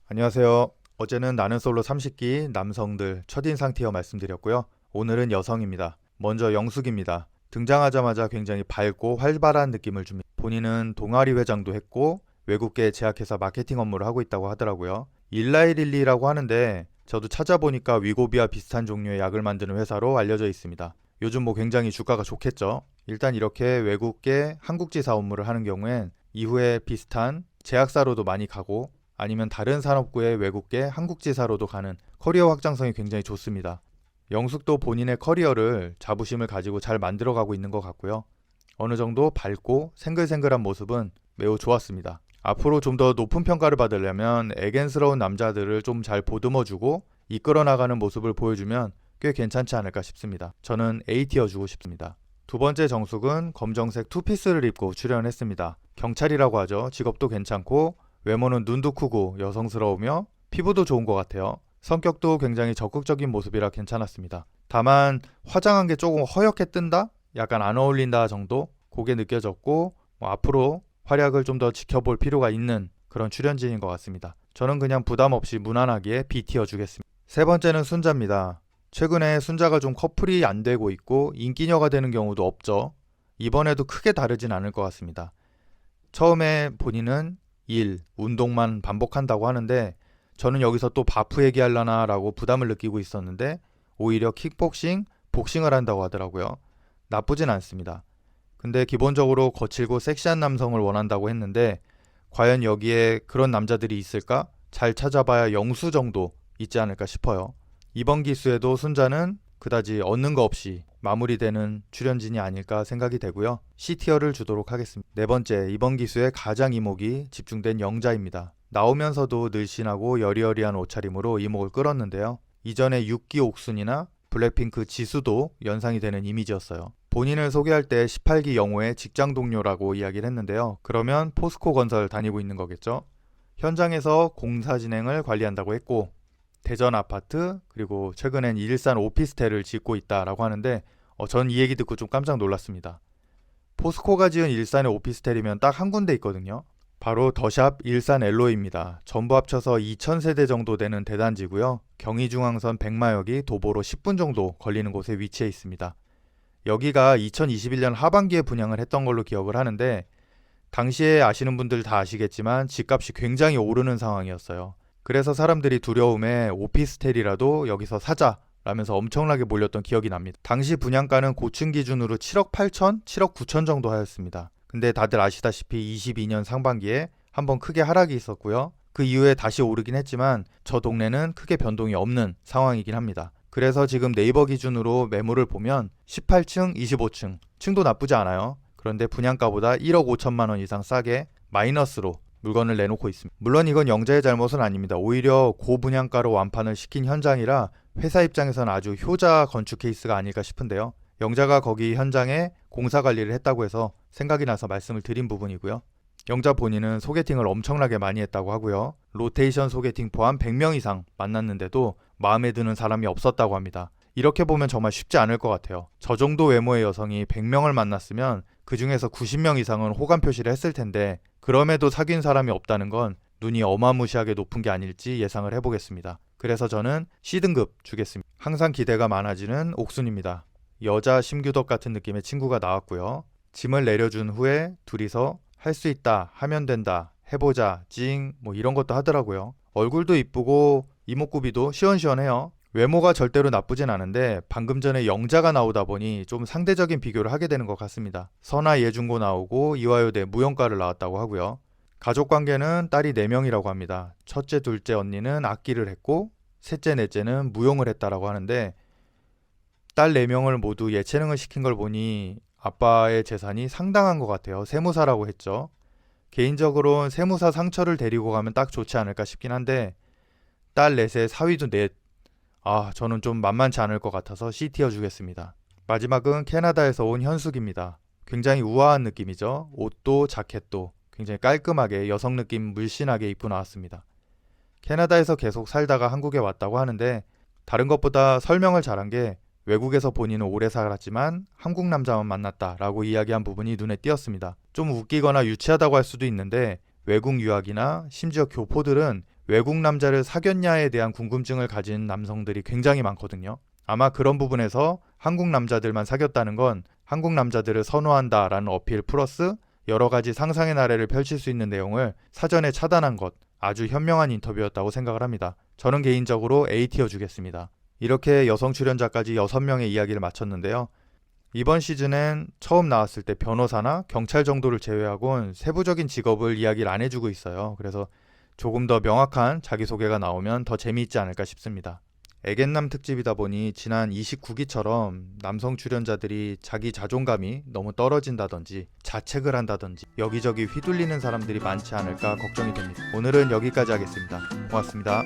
안녕하세요. 어제는 나는 솔로 30기 남성들 첫인상 티어 말씀드렸고요. 오늘은 여성입니다. 먼저 영숙입니다. 등장하자마자 굉장히 밝고 활발한 느낌을 줍니다. 본인은 동아리 회장도 했고 외국계 제약회사 마케팅 업무를 하고 있다고 하더라고요. 일라이릴리라고 하는데 저도 찾아보니까 위고비와 비슷한 종류의 약을 만드는 회사로 알려져 있습니다. 요즘 뭐 굉장히 주가가 좋겠죠. 일단 이렇게 외국계 한국지사 업무를 하는 경우엔 이후에 비슷한 제약사로도 많이 가고 아니면 다른 산업구의 외국계 한국지사로도 가는 커리어 확장성이 굉장히 좋습니다. 영숙도 본인의 커리어를 자부심을 가지고 잘 만들어가고 있는 것 같고요. 어느 정도 밝고 생글생글한 모습은 매우 좋았습니다. 앞으로 좀 더 높은 평가를 받으려면 애견스러운 남자들을 좀 잘 보듬어주고 이끌어 나가는 모습을 보여주면 꽤 괜찮지 않을까 싶습니다. 저는 A티어 주고 싶습니다. 두 번째 정숙은 검정색 투피스를 입고 출연했습니다. 경찰이라고 하죠. 직업도 괜찮고 외모는 눈도 크고 여성스러우며 피부도 좋은 것 같아요. 성격도 굉장히 적극적인 모습이라 괜찮았습니다. 다만 화장한 게 조금 허옇게 뜬다? 약간 안 어울린다 정도? 그게 느껴졌고 앞으로 활약을 좀 더 지켜볼 필요가 있는 그런 출연진인 것 같습니다. 저는 그냥 부담 없이 무난하게 B티어 주겠습니다. 세 번째는 순자입니다. 최근에 순자가 좀 커플이 안 되고 있고 인기녀가 되는 경우도 없죠. 이번에도 크게 다르진 않을 것 같습니다. 처음에 본인은 일, 운동만 반복한다고 하는데 저는 여기서 또 바프 얘기하려나 라고 부담을 느끼고 있었는데 오히려 킥복싱, 복싱을 한다고 하더라고요. 나쁘진 않습니다. 근데 기본적으로 거칠고 섹시한 남성을 원한다고 했는데 과연 여기에 그런 남자들이 있을까? 잘 찾아봐야 영수 정도 있지 않을까 싶어요. 이번 기수에도 순자는 그다지 얻는 거 없이 마무리되는 출연진이 아닐까 생각이 되고요. C티어를 주도록 하겠습니다. 네 번째, 이번 기수의 가장 이목이 집중된 영자입니다. 나오면서도 늘씬하고 여리여리한 옷차림으로 이목을 끌었는데요. 이전에 6기 옥순이나 블랙핑크 지수도 연상이 되는 이미지였어요. 본인을 소개할 때 18기 영호의 직장 동료라고 이야기를 했는데요. 그러면 포스코 건설 다니고 있는 거겠죠. 현장에서 공사 진행을 관리한다고 했고 대전 아파트 그리고 최근엔 일산 오피스텔을 짓고 있다라고 하는데 전 이 얘기 듣고 좀 깜짝 놀랐습니다. 포스코가 지은 일산의 오피스텔이면 딱 한 군데 있거든요. 바로 더샵 일산 엘로이입니다. 전부 합쳐서 2000세대 정도 되는 대단지고요. 경의중앙선 백마역이 도보로 10분 정도 걸리는 곳에 위치해 있습니다. 여기가 2021년 하반기에 분양을 했던 걸로 기억을 하는데 당시에 아시는 분들 다 아시겠지만 집값이 굉장히 오르는 상황이었어요. 그래서 사람들이 두려움에 오피스텔이라도 여기서 사자 라면서 엄청나게 몰렸던 기억이 납니다. 당시 분양가는 고층 기준으로 7억 8천, 7억 9천 정도 하였습니다. 근데 다들 아시다시피 22년 상반기에 한번 크게 하락이 있었고요. 그 이후에 다시 오르긴 했지만 저 동네는 크게 변동이 없는 상황이긴 합니다. 그래서 지금 네이버 기준으로 매물을 보면 18층, 25층, 층도 나쁘지 않아요. 그런데 분양가보다 1억 5천만 원 이상 싸게 마이너스로 물건을 내놓고 있습니다. 물론 이건 영자의 잘못은 아닙니다. 오히려 고분양가로 완판을 시킨 현장이라 회사 입장에서는 아주 효자 건축 케이스가 아닐까 싶은데요. 영자가 거기 현장에 공사 관리를 했다고 해서 생각이 나서 말씀을 드린 부분이고요. 영자 본인은 소개팅을 엄청나게 많이 했다고 하고요. 로테이션 소개팅 포함 100명 이상 만났는데도 마음에 드는 사람이 없었다고 합니다. 이렇게 보면 정말 쉽지 않을 것 같아요. 저 정도 외모의 여성이 100명을 만났으면 그 중에서 90명 이상은 호감 표시를 했을 텐데 그럼에도 사귄 사람이 없다는 건 눈이 어마무시하게 높은 게 아닐지 예상을 해보겠습니다. 그래서 저는 C등급 주겠습니다. 항상 기대가 많아지는 옥순입니다. 여자 심규덕 같은 느낌의 친구가 나왔고요. 짐을 내려준 후에 둘이서 할 수 있다, 하면 된다, 해보자, 찡, 뭐 이런 것도 하더라고요. 얼굴도 이쁘고 이목구비도 시원시원해요. 외모가 절대로 나쁘진 않은데 방금 전에 영자가 나오다 보니 좀 상대적인 비교를 하게 되는 것 같습니다. 선화 예중고 나오고 이화여대 무용과를 나왔다고 하고요. 가족관계는 딸이 4명이라고 합니다. 첫째, 둘째 언니는 악기를 했고 셋째, 넷째는 무용을 했다라고 하는데 딸 4명을 모두 예체능을 시킨 걸 보니 아빠의 재산이 상당한 것 같아요. 세무사라고 했죠. 개인적으로는 세무사 상처를 데리고 가면 딱 좋지 않을까 싶긴 한데 딸 넷의 사위도 넷. 저는 좀 만만치 않을 것 같아서 C티어 주겠습니다. 마지막은 캐나다에서 온 현숙입니다. 굉장히 우아한 느낌이죠. 옷도 자켓도 굉장히 깔끔하게 여성 느낌 물씬하게 입고 나왔습니다. 캐나다에서 계속 살다가 한국에 왔다고 하는데 다른 것보다 설명을 잘한 게 외국에서 본인은 오래 살았지만 한국 남자만 만났다라고 이야기한 부분이 눈에 띄었습니다. 좀 웃기거나 유치하다고 할 수도 있는데 외국 유학이나 심지어 교포들은 외국 남자를 사귀었냐에 대한 궁금증을 가진 남성들이 굉장히 많거든요. 아마 그런 부분에서 한국 남자들만 사귀었다는 건 한국 남자들을 선호한다라는 어필 플러스 여러 가지 상상의 나래를 펼칠 수 있는 내용을 사전에 차단한 것, 아주 현명한 인터뷰였다고 생각을 합니다. 저는 개인적으로 A티어 주겠습니다. 이렇게 여성 출연자까지 6명의 이야기를 마쳤는데요. 이번 시즌엔 처음 나왔을 때 변호사나 경찰 정도를 제외하고는 세부적인 직업을 이야기를 안 해주고 있어요. 그래서 조금 더 명확한 자기소개가 나오면 더 재미있지 않을까 싶습니다. 애견남 특집이다 보니 지난 29기처럼 남성 출연자들이 자기 자존감이 너무 떨어진다든지 자책을 한다든지 여기저기 휘둘리는 사람들이 많지 않을까 걱정이 됩니다. 오늘은 여기까지 하겠습니다. 고맙습니다.